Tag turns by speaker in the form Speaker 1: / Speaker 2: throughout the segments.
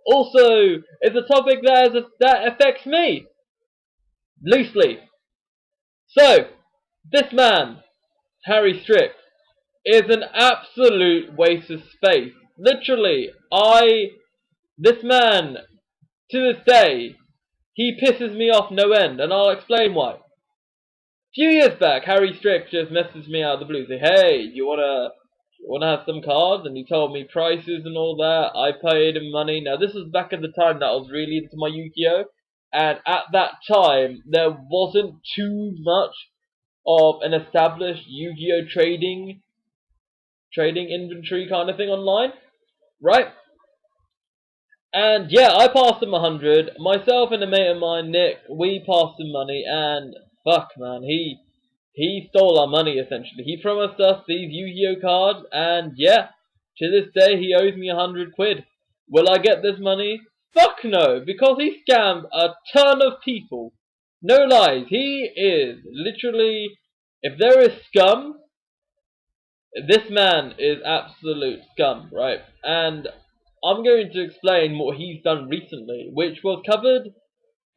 Speaker 1: also it's a topic that affects me loosely. So, this man, Harry Strick, is an absolute waste of space. Literally, this man, to this day, he pisses me off no end, and I'll explain why. A few years back, Harry Strick just messaged me out of the blue, say, "Hey, you wanna have some cards?" And he told me prices and all that. I paid him money. Now this was back at the time that I was really into my Yu-Gi-Oh, and at that time there wasn't too much of an established Yu-Gi-Oh trading inventory kind of thing online, right? And yeah, I passed him 100. Myself and a mate of mine, Nick, we passed him money, and fuck, man, he stole our money essentially. He promised us these Yu-Gi-Oh cards, and yeah, to this day he owes me 100 quid. Will I get this money? Fuck no, because he scammed a ton of people. No lies, he is literally, if there is scum, this man is absolute scum, right? And I'm going to explain what he's done recently, which was covered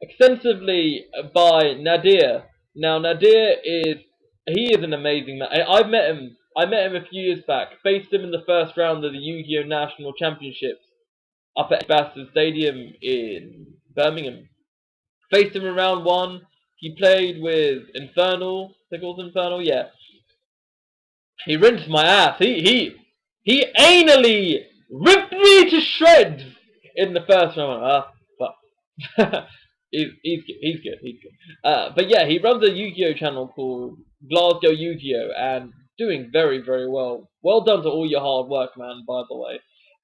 Speaker 1: extensively by Nadir. Now, he is an amazing man. I met him a few years back, faced him in the first round of the Yu-Gi-Oh! National Championships up at Bastard Stadium in Birmingham. Faced him in round 1. He played with Infernal. I think it was Infernal, yeah. He rinsed my ass. He anally ripped me to shreds in the first round. Fuck. he's good. But yeah, he runs a Yu-Gi-Oh channel called Glasgow Yu-Gi-Oh, and doing very, very well. Well done to all your hard work, man, by the way.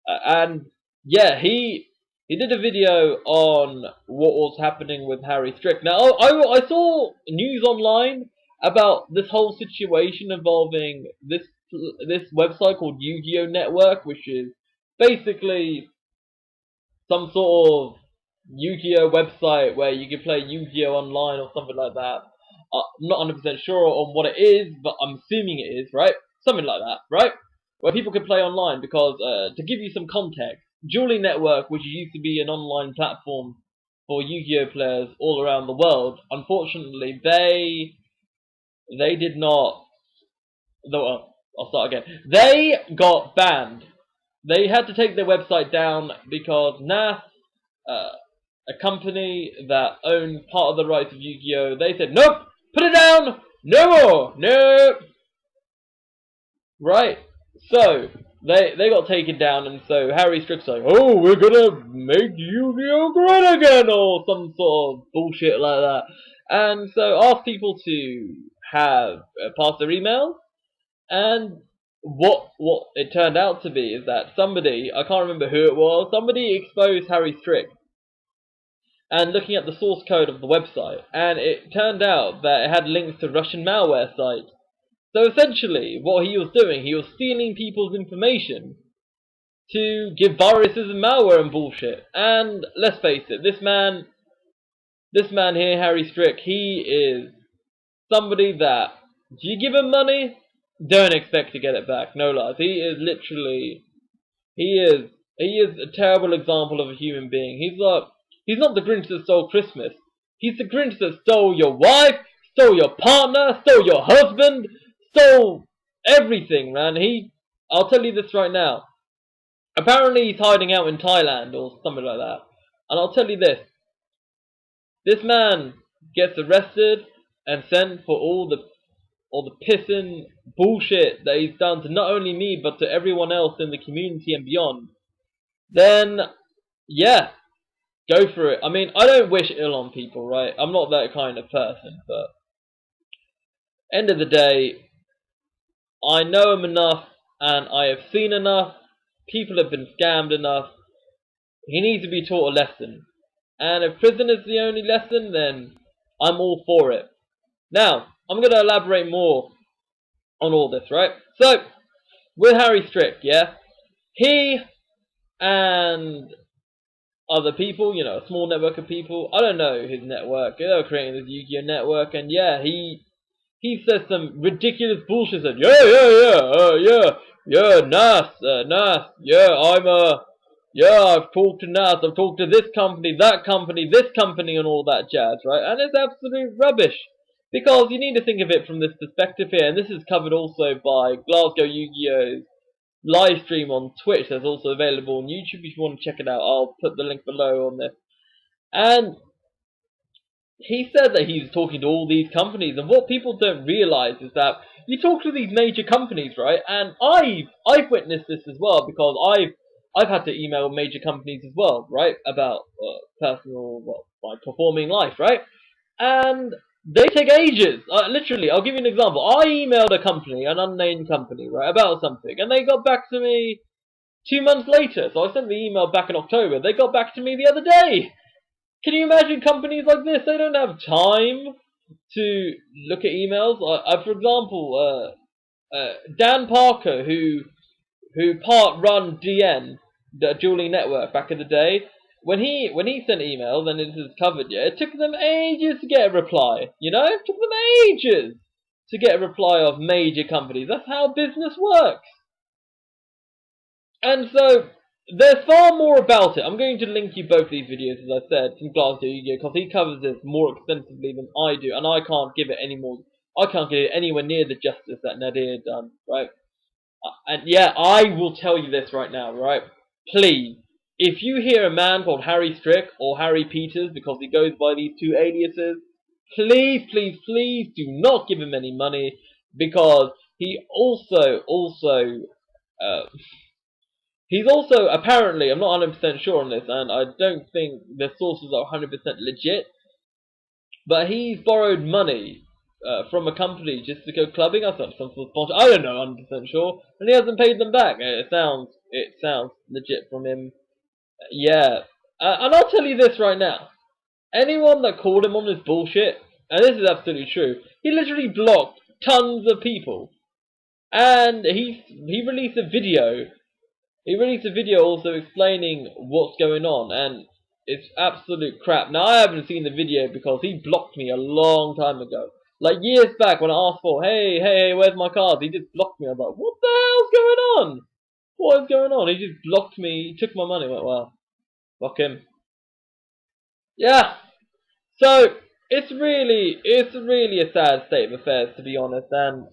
Speaker 1: And yeah, he did a video on what was happening with Harry Strick. Now, I saw news online about this whole situation involving this website called Yu-Gi-Oh Network, which is basically some sort of Yu-Gi-Oh website where you can play Yu-Gi-Oh online or something like that. I'm not 100% sure on what it is, but I'm assuming it is, right? Something like that, right? Where people can play online, because to give you some context, Julie Network, which used to be an online platform for Yu-Gi-Oh players all around the world, unfortunately they did not. I'll start again. They got banned. They had to take their website down because NAS, a company that owned part of the rights of Yu-Gi-Oh, they said, "Nope, put it down, no more, nope." Right. So they got taken down, and so Harry Strick's like, "Oh, we're gonna make Yu-Gi-Oh great again," or some sort of bullshit like that. And so asked people to have pass their emails. And what it turned out to be is that somebody, I can't remember who it was, somebody exposed Harry Strick. And looking at the source code of the website, and it turned out that it had links to Russian malware sites. So essentially, what he was doing, he was stealing people's information to give viruses and malware and bullshit. And let's face it, this man here, Harry Strick, he is somebody that, do you give him money? Don't expect to get it back. No lies. He is literally, he is a terrible example of a human being. He's not the Grinch that stole Christmas. He's the Grinch that stole your wife, stole your partner, stole your husband, stole everything, man. I'll tell you this right now. Apparently he's hiding out in Thailand or something like that. And I'll tell you this. This man gets arrested and sent for all the pissing bullshit that he's done to not only me, but to everyone else in the community and beyond. Then, yeah, go for it. I mean, I don't wish ill on people, right? I'm not that kind of person, but end of the day, I know him enough, and I have seen enough. People have been scammed enough. He needs to be taught a lesson. And if prison is the only lesson, then I'm all for it. Now, I'm going to elaborate more on all this, right? So, with Harry Strick, yeah? He and other people, you know, a small network of people, I don't know his network, they were creating this Yu-Gi-Oh network, and yeah, he says some ridiculous bullshit, said, yeah, nice, yeah, yeah, I've talked to NAS, I've talked to this company, that company, this company, and all that jazz, right? And it's absolute rubbish. Because you need to think of it from this perspective here, and this is covered also by Glasgow Yu-Gi-Oh's live stream on Twitch. That's also available on YouTube if you want to check it out. I'll put the link below on this. And he said that he's talking to all these companies, and what people don't realize is that you talk to these major companies, right? And I've witnessed this as well, because I've had to email major companies as well, right, about personal, well, my performing life, right? And they take ages. Literally, I'll give you an example. I emailed a company, an unnamed company, right, about something, and they got back to me 2 months later. So I sent the email back in October. They got back to me the other day. Can you imagine companies like this? They don't have time to look at emails. For example, Dan Parker, who part run DN, the Dueling Network, back in the day, when he sent emails, and this is covered, yeah, it took them ages to get a reply. You know, it took them ages to get a reply of major companies. That's how business works. And so, there's far more about it. I'm going to link you both these videos, as I said, from Glasgow Yu-Gi-Oh, because he covers this more extensively than I do, and I can't give it any more. I can't give it anywhere near the justice that Nadir done, right? And yeah, I will tell you this right now, right? Please, if you hear a man called Harry Strick or Harry Peters, because he goes by these two aliases, please, please, please do not give him any money, because he he's also, apparently, I'm not 100% sure on this, and I don't think the sources are 100% legit, but he's borrowed money from a company just to go clubbing or something, some sort of sponsor. I don't know, 100% sure, and he hasn't paid them back. It sounds legit from him. Yeah, and I'll tell you this right now. Anyone that called him on this bullshit, and this is absolutely true, he literally blocked tons of people, and he released a video. He released a video also explaining what's going on, and it's absolute crap. Now, I haven't seen the video because he blocked me a long time ago. Like years back when I asked for, hey, where's my cards? He just blocked me. I was like, what the hell's going on? What is going on? He just blocked me, he took my money, went, well, fuck him. Yeah, so it's really a sad state of affairs, to be honest, and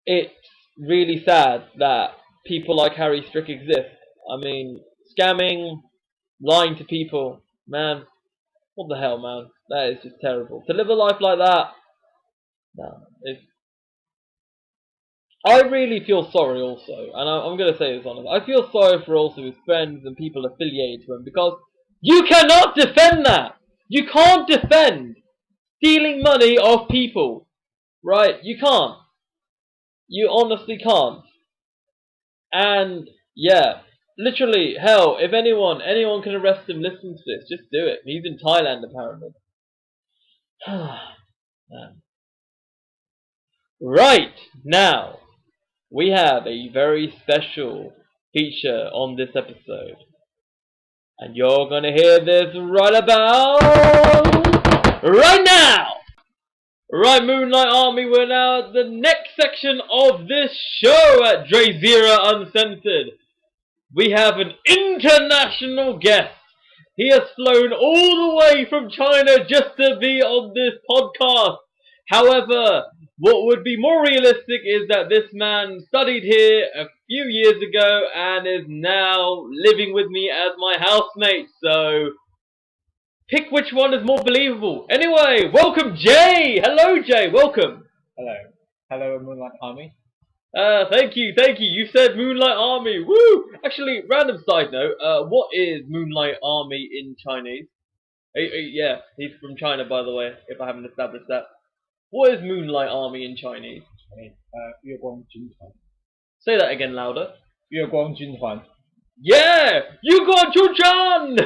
Speaker 1: it's really sad that people like Harry Strick exist. I mean, scamming, lying to people, man, what the hell, man? That is just terrible. To live a life like that, no, I really feel sorry also, and I'm going to say this honestly. I feel sorry for also his friends and people affiliated to him, because you cannot defend that! You can't defend stealing money off people, right? You can't. You honestly can't. And yeah, literally, hell, if anyone can arrest him, listen to this, just do it. He's in Thailand apparently. Right, now, we have a very special feature on this episode. And you're gonna hear this right about right now! Right, Moonlight Army, we're now at the next section of this show at DrayZera Uncensored. We have an international guest. He has flown all the way from China just to be on this podcast. However, what would be more realistic is that this man studied here a few years ago and is now living with me as my housemate. So, pick which one is more believable. Anyway, welcome Jay! Hello Jay, welcome!
Speaker 2: Hello. Hello, Moonlight Army.
Speaker 1: Thank you. You said Moonlight Army, woo! Actually, random side note, what is Moonlight Army in Chinese? Yeah, he's from China, by the way, if I haven't established that. What is Moonlight Army in Chinese?
Speaker 2: 月光军团.
Speaker 1: Say that again louder.
Speaker 2: 月光军团.
Speaker 1: Yeah! Yuguan Chuchan!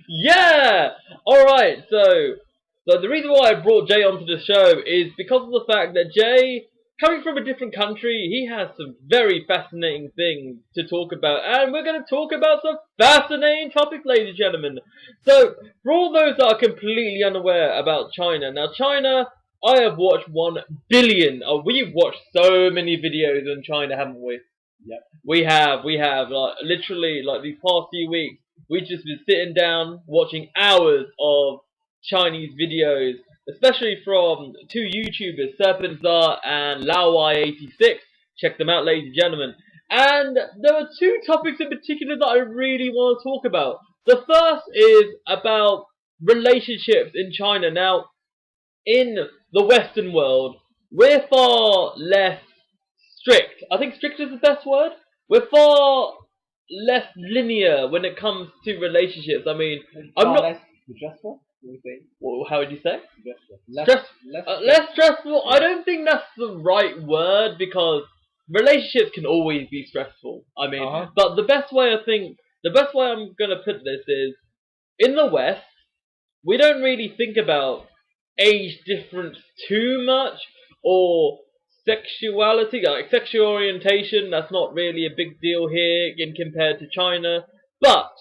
Speaker 1: Yeah! Alright, so the reason why I brought Jay onto the show is because of the fact that Jay, coming from a different country, he has some very fascinating things to talk about, and we're going to talk about some fascinating topics, ladies and gentlemen. So, for all those that are completely unaware about China, now China, I have watched 1 billion, we've watched so many videos on China, haven't we?
Speaker 2: Yep.
Speaker 1: We have like literally like these past few weeks, we've just been sitting down watching hours of Chinese videos, especially from two YouTubers, DrayZera and LaoY86. Check them out, ladies and gentlemen. And there are two topics in particular that I really want to talk about. The first is about relationships in China. Now, in the Western world, we're far less strict. I think strict is the best word. We're far less linear when it comes to relationships. I mean, I'm not.
Speaker 2: Less stressful. You would say
Speaker 1: Well, how would you say?
Speaker 2: stressful.
Speaker 1: Less stressful. I don't think that's the right word because relationships can always be stressful. I mean, but the best way I'm gonna put this is in the West, we don't really think about age difference too much or sexuality, like sexual orientation. That's not really a big deal here in compared to China. But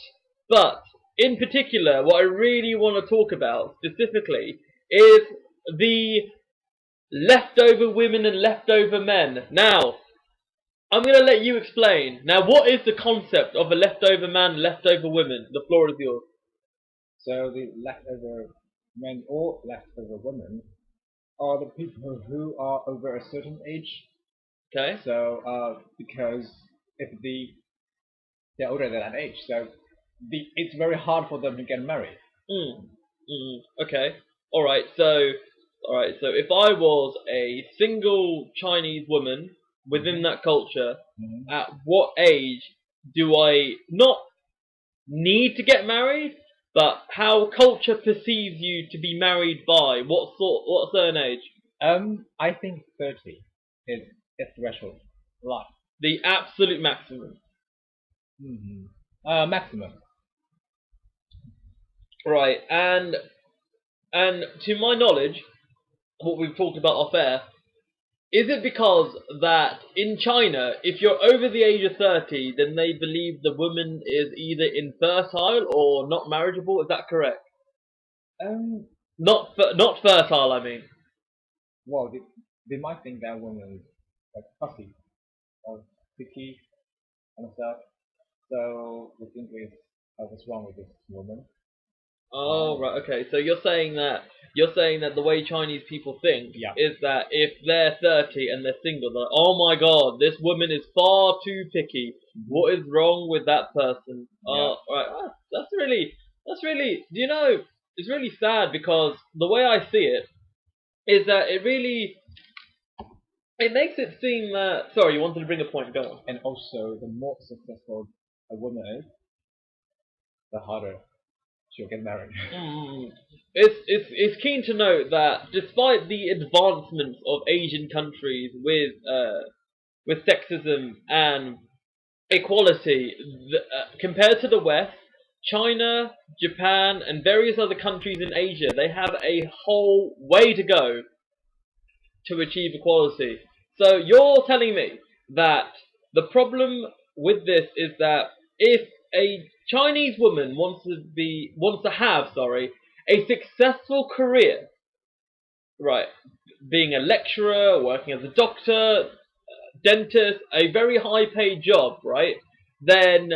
Speaker 1: in particular, what I really want to talk about specifically is the leftover women and leftover men. Now, I'm going to let you explain. Now, what is the concept of a leftover man, leftover women? The floor is yours.
Speaker 2: So the leftover men or leftover women are the people who are over a certain age.
Speaker 1: Okay.
Speaker 2: So because if they're older than that age, so it's very hard for them to get married.
Speaker 1: Okay. Alright, so if I was a single Chinese woman within that culture, at what age do I not need to get married, but how culture perceives you to be married by? What certain age?
Speaker 2: I think 30 is a threshold. Right.
Speaker 1: The absolute maximum.
Speaker 2: Maximum.
Speaker 1: Right, and to my knowledge, what we've talked about off air, is it because that in China, if you're over the age of 30, then they believe the woman is either infertile or not marriageable? Is that correct? Not fertile, I mean.
Speaker 2: Well, they might think that woman is like fussy or picky and stuff. So we think what's wrong with this woman.
Speaker 1: Oh, right, okay. So you're saying that the way Chinese people think is that if they're 30 and they're single, they're like, oh my god, this woman is far too picky. What is wrong with that person? Right. That's really, do you know, it's really sad because the way I see it is that it makes it seem that, sorry, you wanted to bring a point, go on.
Speaker 2: And also, the more successful a woman is, the harder she'll get married.
Speaker 1: It's keen to note that despite the advancements of Asian countries with sexism and equality, compared to the West, China, Japan, and various other countries in Asia, they have a whole way to go to achieve equality. So you're telling me that the problem with this is that if a Chinese woman wants to have a successful career, right, being a lecturer, working as a doctor, dentist, a very high paid job, right, then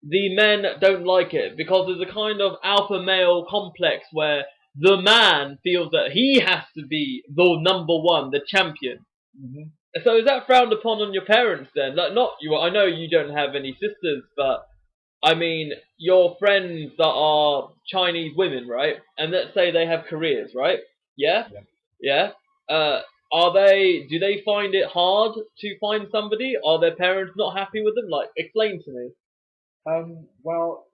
Speaker 1: the men don't like it because there's a kind of alpha male complex where the man feels that he has to be the number one, the champion. So is that frowned upon on your parents then? Like, not you. I know you don't have any sisters, but I mean your friends that are Chinese women, right? And let's say they have careers, right? Yeah. Do they find it hard to find somebody? Are their parents not happy with them? Like, explain to me.
Speaker 2: Well,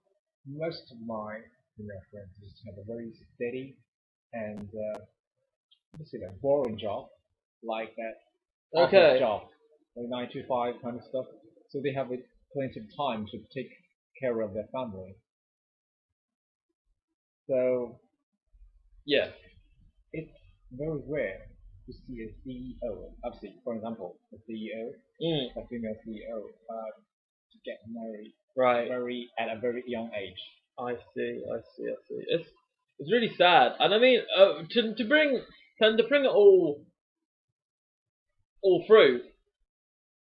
Speaker 2: most of my female friends just have a very steady and boring job, like that office job, like 9 to 5 kind of stuff. So they have plenty of time to take care of their family. So
Speaker 1: yeah,
Speaker 2: it's very rare to see a CEO. Obviously, for example, a CEO, a female CEO, to get married at a very young age.
Speaker 1: I see. It's really sad, and I mean to bring it all through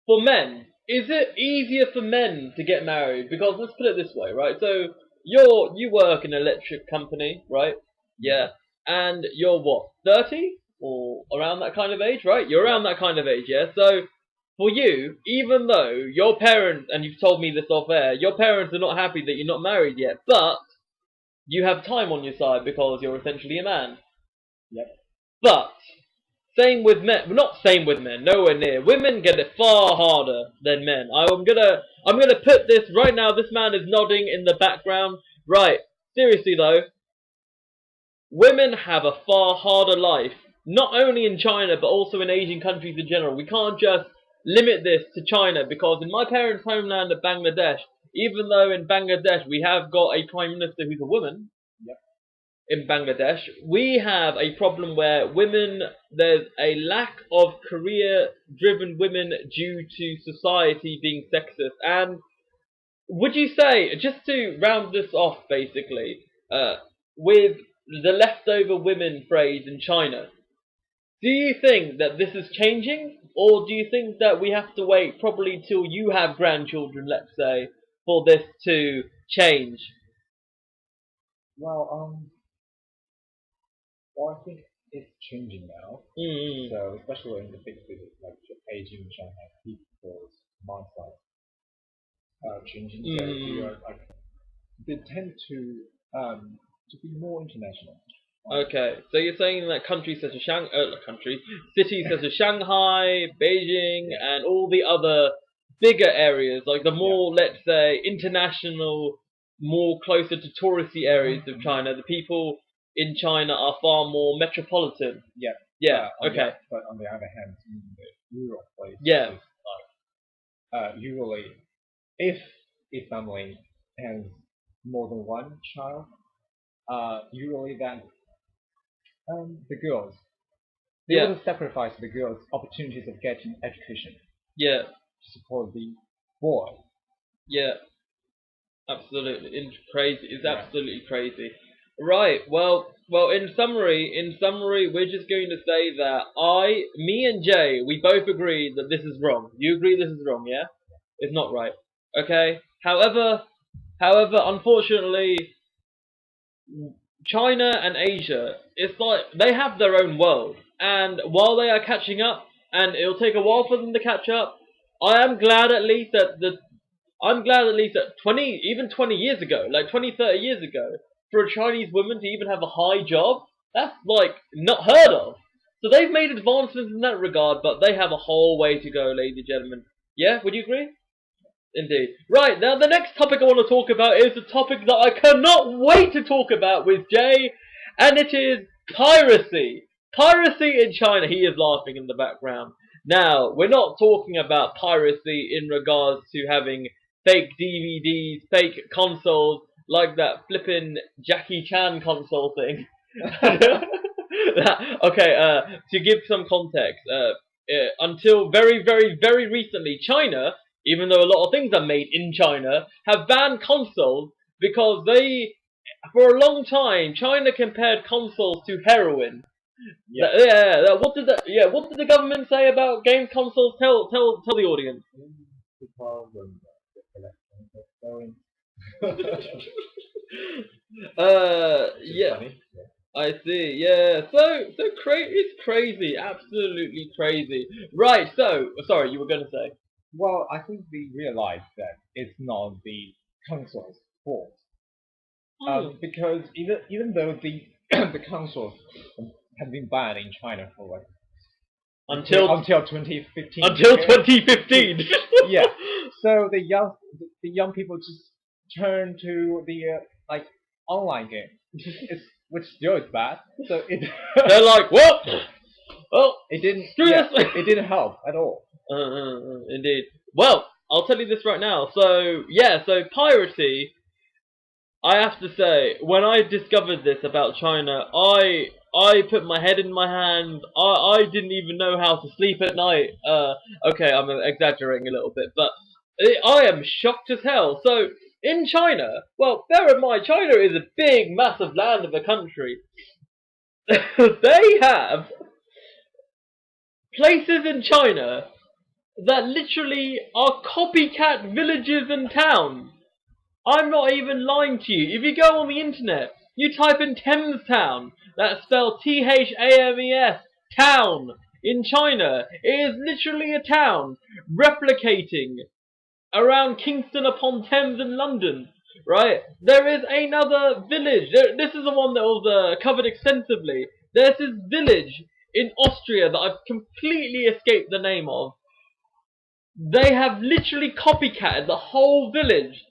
Speaker 1: for men. is it easier for men to get married? Because let's put it this way, right? So you work in an electric company, right? Yeah. And you're what, 30? Or around that kind of age, right? You're around that kind of age, yeah? So for you, even though your parents, and you've told me this off air, your parents are not happy that you're not married yet, but you have time on your side because you're essentially a man.
Speaker 2: Yep.
Speaker 1: But same with men. Well, not same with men. Nowhere near. Women get it far harder than men. I'm gonna put this right now. This man is nodding in the background. Right. Seriously though, women have a far harder life. Not only in China, but also in Asian countries in general. We can't just limit this to China because in my parents' homeland of Bangladesh, even though in Bangladesh we have got a prime minister who's a woman.
Speaker 2: Yep.
Speaker 1: In Bangladesh, we have a problem where there's a lack of career-driven women due to society being sexist. And would you say, just to round this off basically, with the leftover women phrase in China, do you think that this is changing? Or do you think that we have to wait probably till you have grandchildren, let's say, for this to change?
Speaker 2: Well, I think it's changing now. So especially in the big cities like Beijing, Shanghai, people's mindset changing. So they tend to be more international.
Speaker 1: Okay, so you're saying that cities such as Shanghai, Beijing, and all the other bigger areas, like the more, let's say, international, more closer to touristy areas of China, the people in China are far more metropolitan.
Speaker 2: Yeah.
Speaker 1: Yeah. Okay.
Speaker 2: But on the other hand, in the rural places, usually, if a family has more than one child, usually then the girls they will sacrifice the girls' opportunities of getting education.
Speaker 1: Yeah.
Speaker 2: To support the boy.
Speaker 1: Yeah. Absolutely. It's crazy. It's absolutely crazy. Right. Well. In summary, we're just going to say that me and Jay, we both agree that this is wrong. You agree this is wrong, yeah? It's not right. Okay. However, unfortunately, China and Asia, it's like they have their own world, and while they are catching up, and it'll take a while for them to catch up, I'm glad at least that 20 years ago, like 20, 30 years ago, for a Chinese woman to even have a high job, that's like not heard of. So they've made advancements in that regard, but they have a whole way to go, ladies and gentlemen. Yeah, would you agree? Indeed. Right, now the next topic I want to talk about is a topic that I cannot wait to talk about with Jay, and it is piracy. Piracy in China. He is laughing in the background. Now, we're not talking about piracy in regards to having fake DVDs, fake consoles, like that flippin' Jackie Chan console thing. Okay, to give some context, until very, very, very recently, China, even though a lot of things are made in China, have banned consoles because for a long time, China compared consoles to heroin. What did the government say about game consoles? Tell the audience. Yeah. I see. Yeah. It's crazy. Absolutely crazy. Right. So, sorry, you were gonna say.
Speaker 2: Well, I think they realized that it's not the console's fault. Because even though the the consoles have been banned in China for like until 2015.
Speaker 1: Until 2015.
Speaker 2: Yeah. So the young people just turn to the online game, which still is bad. So
Speaker 1: they're like, well,
Speaker 2: it didn't. It didn't help at all.
Speaker 1: Indeed. Well, I'll tell you this right now. So piracy. I have to say, when I discovered this about China, I put my head in my hands. I didn't even know how to sleep at night. Okay, I'm exaggerating a little bit, but I am shocked as hell. So, in China, well, bear in mind, China is a big, massive land of a country. They have places in China that literally are copycat villages and towns. I'm not even lying to you. If you go on the internet, you type in Thames Town, that's spelled Thames, town, in China. It is literally a town replicating around Kingston upon Thames in London, right? There is another village. This is the one that was covered extensively. There's this village in Austria that I've completely escaped the name of. They have literally copycatted the whole village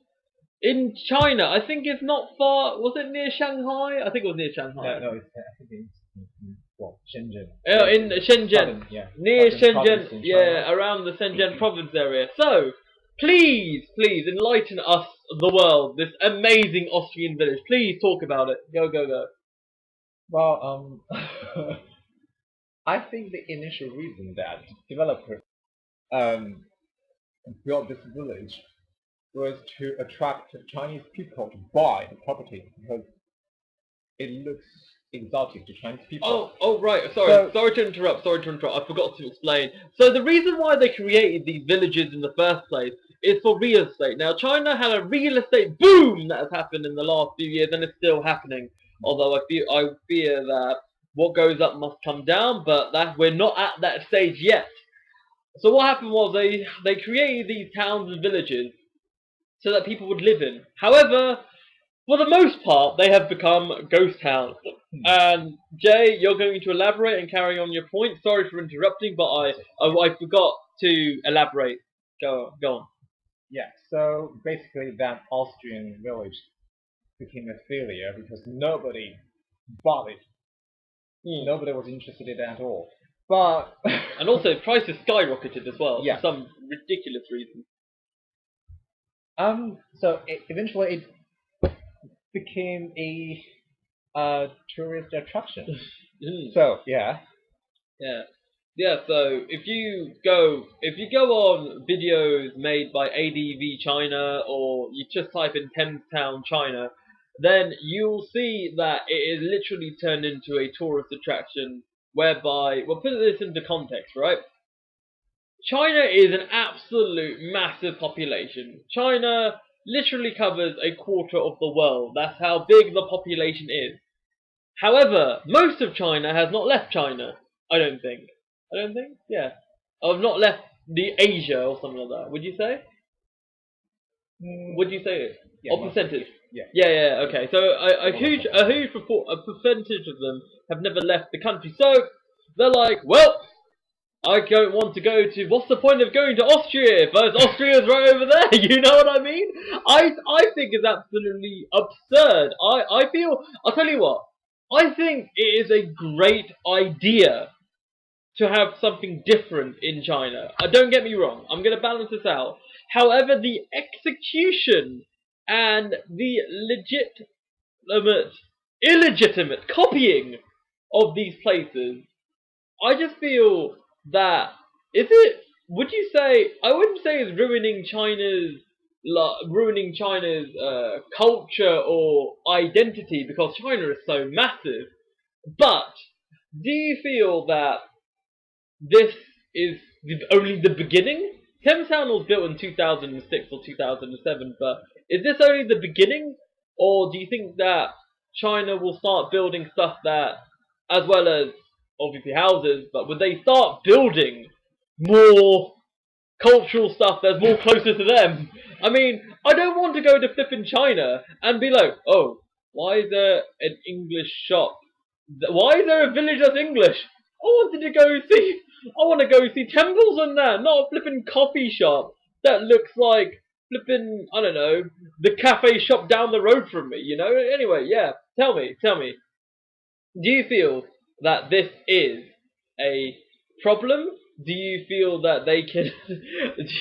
Speaker 1: in China. I think it's not far. Was it near Shanghai? I think it was near Shanghai.
Speaker 2: No, it's, I think it's well, Shenzhen.
Speaker 1: In Shenzhen.
Speaker 2: Southern, yeah.
Speaker 1: Near
Speaker 2: Southern
Speaker 1: Shenzhen. Yeah, around the Shenzhen province area. So, please, please enlighten us, the world, this amazing Austrian village. Please talk about it. Go, go, go.
Speaker 2: Well, I think the initial reason that developers built this village was to attract Chinese people to buy the property because it looks exotic to Chinese people.
Speaker 1: Oh, right. Sorry to interrupt. I forgot to explain. So the reason why they created these villages in the first place is for real estate. Now, China had a real estate boom that has happened in the last few years, and it's still happening. Although I fear that what goes up must come down, but that we're not at that stage yet. So what happened was they created these towns and villages so that people would live in. However, for the most part, they have become ghost towns. And Jay, you're going to elaborate and carry on your point. Sorry for interrupting, but I forgot to elaborate. Go on.
Speaker 2: Yeah, so basically that Austrian village became a failure because nobody bought it. Nobody was interested in it at all. But
Speaker 1: and also prices skyrocketed as well,
Speaker 2: yeah,
Speaker 1: for some ridiculous reason.
Speaker 2: So eventually it became a tourist attraction. So yeah.
Speaker 1: So if you go on videos made by ADV China, or you just type in Thames Town China, then you'll see that it is literally turned into a tourist attraction. Whereby, we'll put this into context, right? China is an absolute massive population. China literally covers a quarter of the world. That's how big the population is. However, most of China has not left China. I don't think. Yeah. I've not left the Asia or something like that. Would you say? Would you say it?
Speaker 2: Yeah,
Speaker 1: or percentage?
Speaker 2: Yeah.
Speaker 1: Okay. So a huge percentage of them have never left the country. So they're like, well, I don't want to go to. What's the point of going to Austria if Austria's right over there? You know what I mean? I think it's absolutely absurd. I feel. I'll tell you what. I think it is a great idea to have something different in China. Don't get me wrong. I'm going to balance this out. However, the execution and the illegitimate copying of these places, I just feel that would you say, I wouldn't say it's ruining China's culture or identity, because China is so massive. But do you feel that this is only the beginning? Thames Town was built in 2006 or 2007, but is this only the beginning? Or do you think that China will start building stuff that, as well as obviously houses, but would they start building more cultural stuff that's more closer to them? I mean, I don't want to go to flipping China and be like, oh, why is there an English shop? Why is there a village that's English? I want to go see temples and that, not a flipping coffee shop that looks like flipping, I don't know, the cafe shop down the road from me, you know? Anyway, yeah, tell me, do you feel that this is a problem? Do you feel that they can... is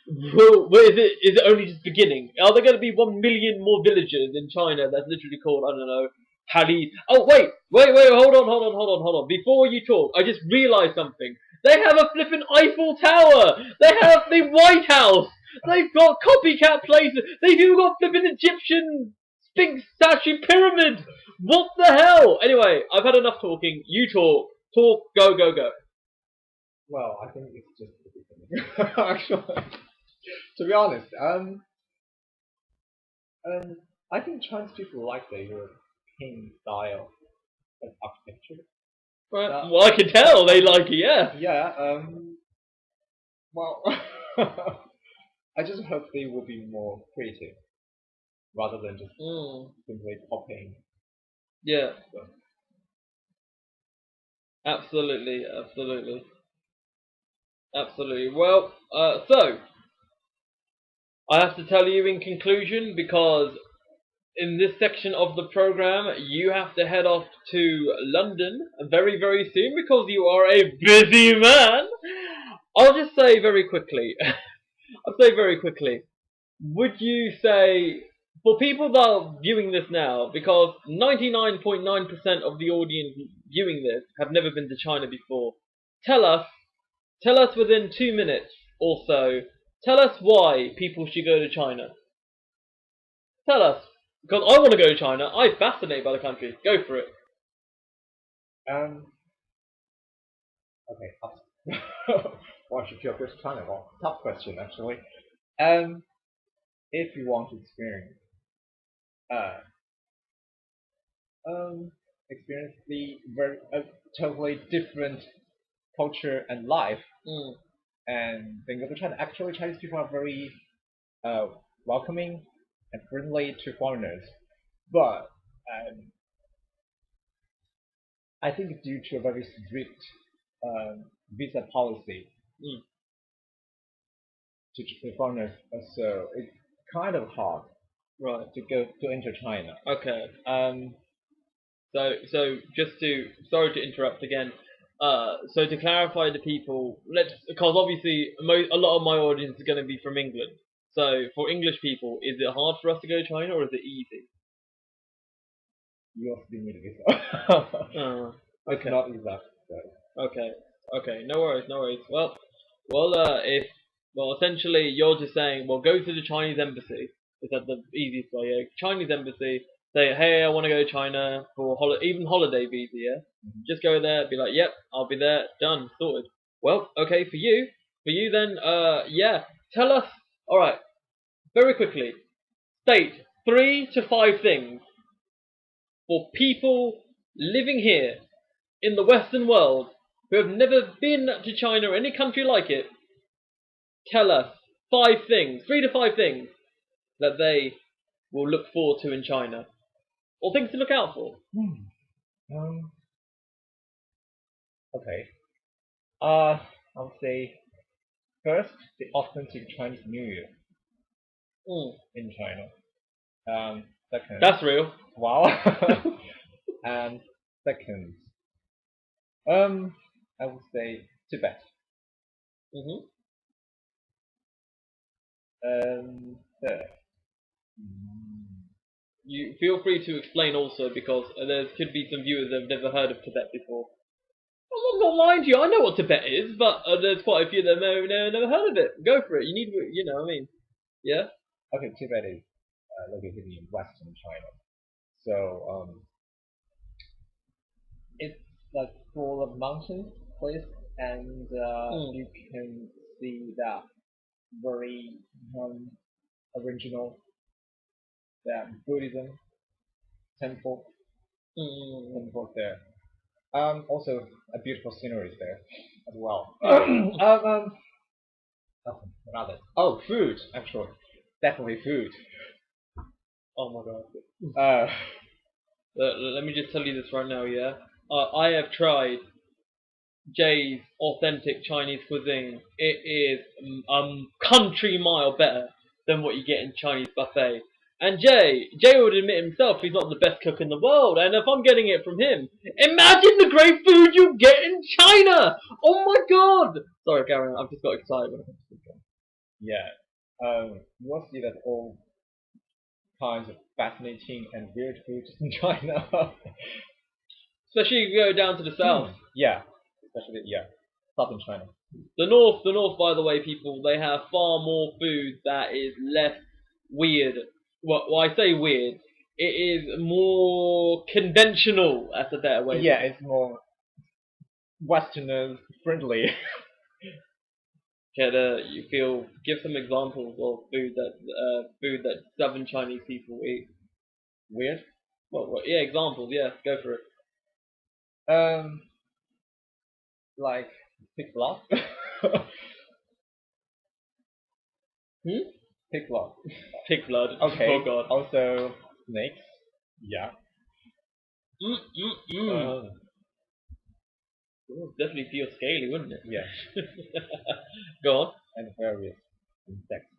Speaker 1: it only just beginning? Are there going to be 1 million more villages in China that's literally called, I don't know, Hali? Oh, wait, hold on. Before you talk, I just realised something. They have a flipping Eiffel Tower! They have the White House! They've got copycat places! They've even got flipping Egyptian Sphinx statue pyramid! What the hell? Anyway, I've had enough talking. You talk. Go.
Speaker 2: Well, I think it's just the beginning. Actually, to be honest, I think Chinese people like the European style of architecture.
Speaker 1: Right. Well, I can tell they like it. Yeah.
Speaker 2: Yeah. Well, I just hope they will be more creative rather than just simply copying.
Speaker 1: Yeah.
Speaker 2: stuff.
Speaker 1: Absolutely. Absolutely. Absolutely. Well, so I have to tell you in conclusion, because in this section of the program you have to head off to London very, very soon because you are a busy man. I'll just say very quickly. Would you say, for people that are viewing this now, because 99.9% of the audience viewing this have never been to China before, tell us within 2 minutes or so, tell us why people should go to China. Tell us. Because I want to go to China. I'm fascinated by the country. Go for it.
Speaker 2: Okay. Why should people go to China? Well, tough question actually. If you want to uh, experience the very totally different culture and life, and then go to China. Actually, Chinese people are very welcoming and friendly to foreigners, but I think due to a very strict visa policy to foreigners, so it's kind of hard, right, to enter China.
Speaker 1: Okay. So just to, sorry to interrupt again. So to clarify to people, because obviously a lot of my audience is going to be from England. So for English people, is it hard for us to go to China, or is it easy?
Speaker 2: You also need a visa.
Speaker 1: Okay.
Speaker 2: It's not exact. So.
Speaker 1: Okay. No worries. Essentially, you're just saying, well, go to the Chinese embassy. Is that the easiest way? Yeah? Chinese embassy. Say, hey, I want to go to China for even holiday visa. Yeah. Just go there. Be like, yep, I'll be there. Done. Sorted. Well, okay, for you then. Yeah. Tell us. All right. Very quickly. State 3 to 5 things for people living here in the Western world who have never been to China or any country like it. Tell us 3 to 5 things that they will look forward to in China, or things to look out for.
Speaker 2: Okay. I'll say first the authentic Chinese New Year in China. Second.
Speaker 1: That's real.
Speaker 2: Wow. And second, I would say Tibet. Third.
Speaker 1: You feel free to explain also, because there could be some viewers that have never heard of Tibet before. I'm not lying to you. I know what Tibet is, but there's quite a few that may have never heard of it. Go for it. You need, I mean, yeah.
Speaker 2: Okay, Tibet is located in Western China, so it's like full of mountains place, and you can see that very original Buddhism temple there. Also a beautiful scenery there as well. Food actually, definitely food.
Speaker 1: Oh my god. Let me just tell you this right now, yeah. I have tried Jay's authentic Chinese cuisine. It is country mile better than what you get in Chinese buffet. And Jay would admit himself he's not the best cook in the world, and if I'm getting it from him, imagine the great food you get in China! Oh my god! Sorry, Karen, I've just got excited when I come to this guy.
Speaker 2: Yeah. You'll see that all kinds of fascinating and weird foods in China.
Speaker 1: Especially if you go down to the south.
Speaker 2: Yeah. Especially, southern China.
Speaker 1: The north, by the way, people, they have far more food that is less weird. Well, I say weird. It is more conventional. That's a better way.
Speaker 2: Yeah, it's more Westerners friendly.
Speaker 1: You feel, give some examples of food that Southern Chinese people eat. Weird. What? Yeah, examples. Yeah, go for it.
Speaker 2: Like pig blood. Pig blood.
Speaker 1: Pig blood.
Speaker 2: Okay.
Speaker 1: Oh god.
Speaker 2: Also snakes. Yeah.
Speaker 1: Definitely feel scaly, wouldn't it?
Speaker 2: Yeah.
Speaker 1: Go on.
Speaker 2: And various insects.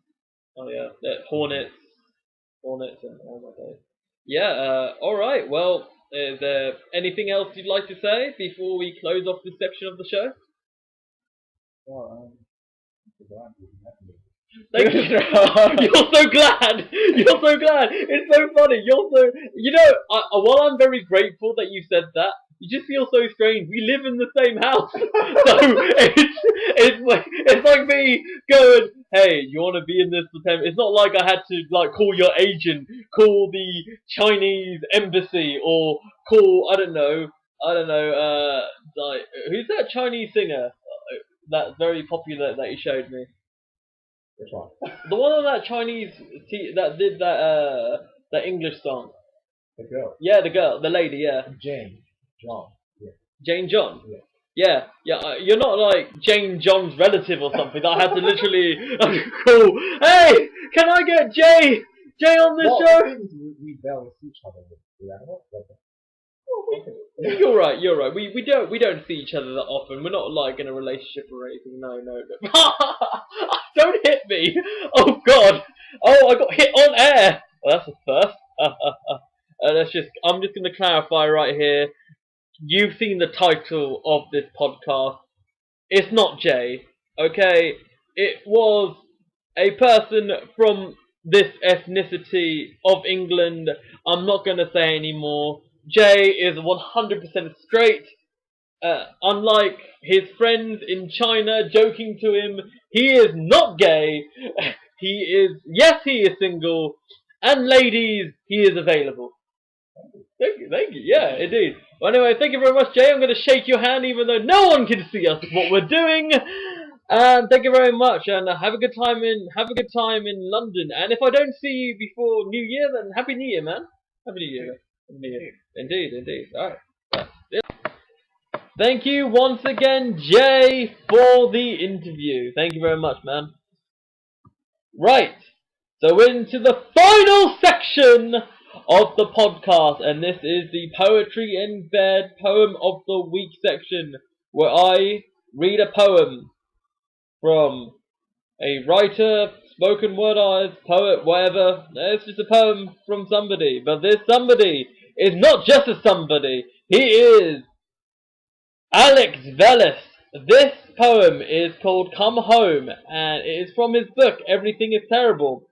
Speaker 1: Oh yeah, hornets and all that. Yeah. All right. Well, is there anything else you'd like to say before we close off this section of the show?
Speaker 2: Well,
Speaker 1: Thank you. You're so glad. You're so glad. It's so funny. While I'm very grateful that you said that, you just feel so strange. We live in the same house, so it's like me going, "Hey, you want to be in this for 10?" It's not like I had to call your agent, call the Chinese embassy, or call I don't know, who's that Chinese singer that's very popular that you showed me?
Speaker 2: Which one?
Speaker 1: The one on that Chinese that did that English song.
Speaker 2: The girl.
Speaker 1: Yeah, the girl, the lady. Yeah.
Speaker 2: Jane John. Yeah.
Speaker 1: Jane John.
Speaker 2: Yeah.
Speaker 1: Yeah. You're not like Jane John's relative or something. I had to literally call. Hey, can I get Jay on the show?
Speaker 2: We barely see each other with the animals.
Speaker 1: You're right. We don't see each other that often. We're not like in a relationship or anything. No. Don't hit me! Oh god! Oh, I got hit on air. Well, that's a first. I'm just gonna clarify right here. You've seen the title of this podcast. It's not Jay. Okay, it was a person from this ethnicity of England. I'm not gonna say anymore. Jay is 100% straight. Unlike his friends in China joking to him, he is not gay. He is single, and ladies, he is available. Thank you. Yeah, indeed. Well, anyway, thank you very much, Jay. I'm going to shake your hand, even though no one can see us what we're doing. And thank you very much, and have a good time in London. And if I don't see you before New Year, then Happy New Year, man. Happy New Year. Indeed. All right. Thank you once again, Jay, for the interview. Thank you very much, man. Right, so into the final section of the podcast, and this is the Poetry in Bed Poem of the Week section, where I read a poem from a writer, spoken word artist, poet, whatever. It's just a poem from somebody, but this somebody is not just a somebody. He is Alex Velis. This poem is called Come Home, and it is from his book, Everything is Terrible.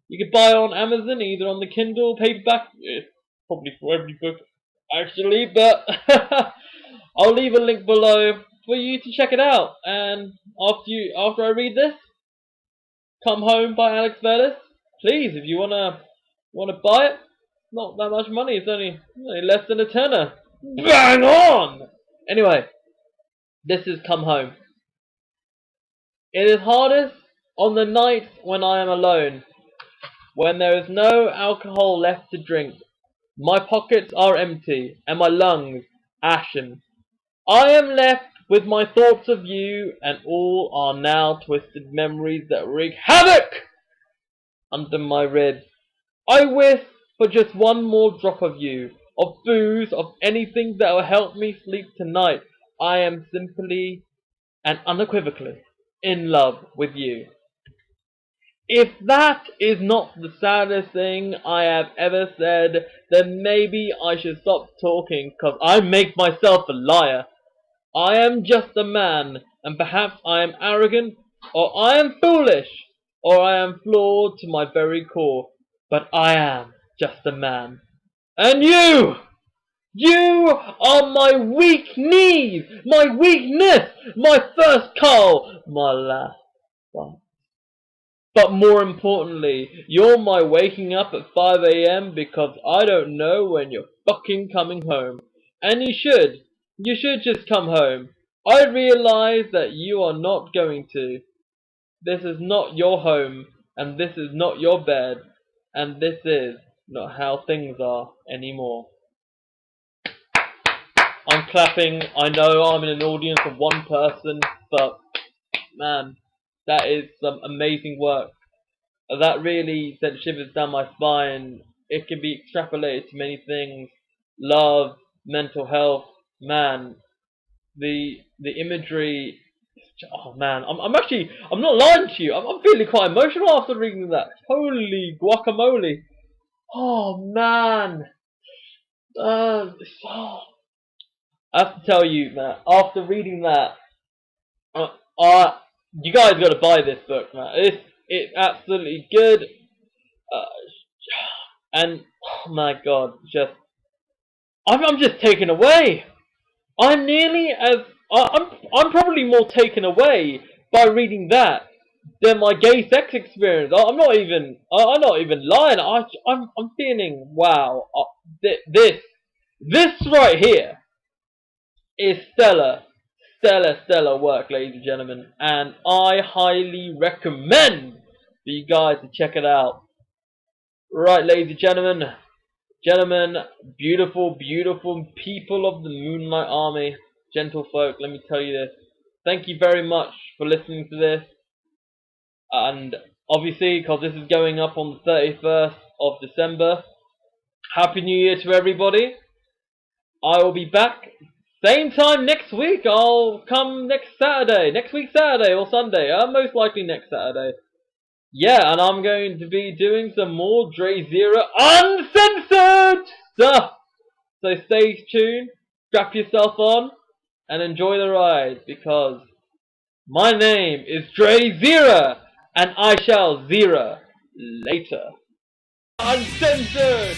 Speaker 1: You can buy it on Amazon, either on the Kindle, paperback. It's probably for every book, actually, but I'll leave a link below for you to check it out. And after I read this, Come Home by Alex Velis, please, if you wanna buy it, not that much money, it's only less than a tenner. Bang on! Anyway, this is Come Home. It is hardest on the nights when I am alone, when there is no alcohol left to drink. My pockets are empty, and my lungs ashen. I am left with my thoughts of you, and all are now twisted memories that wreak havoc under my ribs. I wish for just one more drop of you, of booze, of anything that will help me sleep tonight. I am simply and unequivocally in love with you. If that is not the saddest thing I have ever said, then maybe I should stop talking, 'cause I make myself a liar. I am just a man, and perhaps I am arrogant, or I am foolish, or I am flawed to my very core, but I am just a man. And you are my weak knees, my weakness, my first call, my last fight. But more importantly, you're my waking up at 5 a.m. because I don't know when you're fucking coming home. And you should just come home. I realize that you are not going to. This is not your home, and this is not your bed, and this is not how things are anymore. I'm clapping. I know I'm in an audience of one person, but man, that is some amazing work. That really sent shivers down my spine. It can be extrapolated to many things. Love, mental health, man. The imagery. Oh man, I'm not lying to you. I'm feeling quite emotional after reading that. Holy guacamole! Oh man. Oh. I have to tell you, man. After reading that, you guys got to buy this book, man. It's absolutely good. And oh my god, I'm just taken away. I'm nearly as I'm probably more taken away by reading that than my gay sex experience. I'm not even lying. I'm feeling wow. This right here is stellar work, ladies and gentlemen, and I highly recommend for you guys to check it out. Right, ladies and gentlemen, beautiful people of the Moonlight Army, gentlefolk, let me tell you this. Thank you very much for listening to this. And obviously, because this is going up on the 31st of December, Happy New Year to everybody. I will be back same time next week. I'll come next week Saturday or Sunday, most likely next Saturday. Yeah, and I'm going to be doing some more DrayZera Uncensored stuff. So stay tuned, strap yourself on, and enjoy the ride, because my name is DrayZera, and I shall zera later. Uncensored!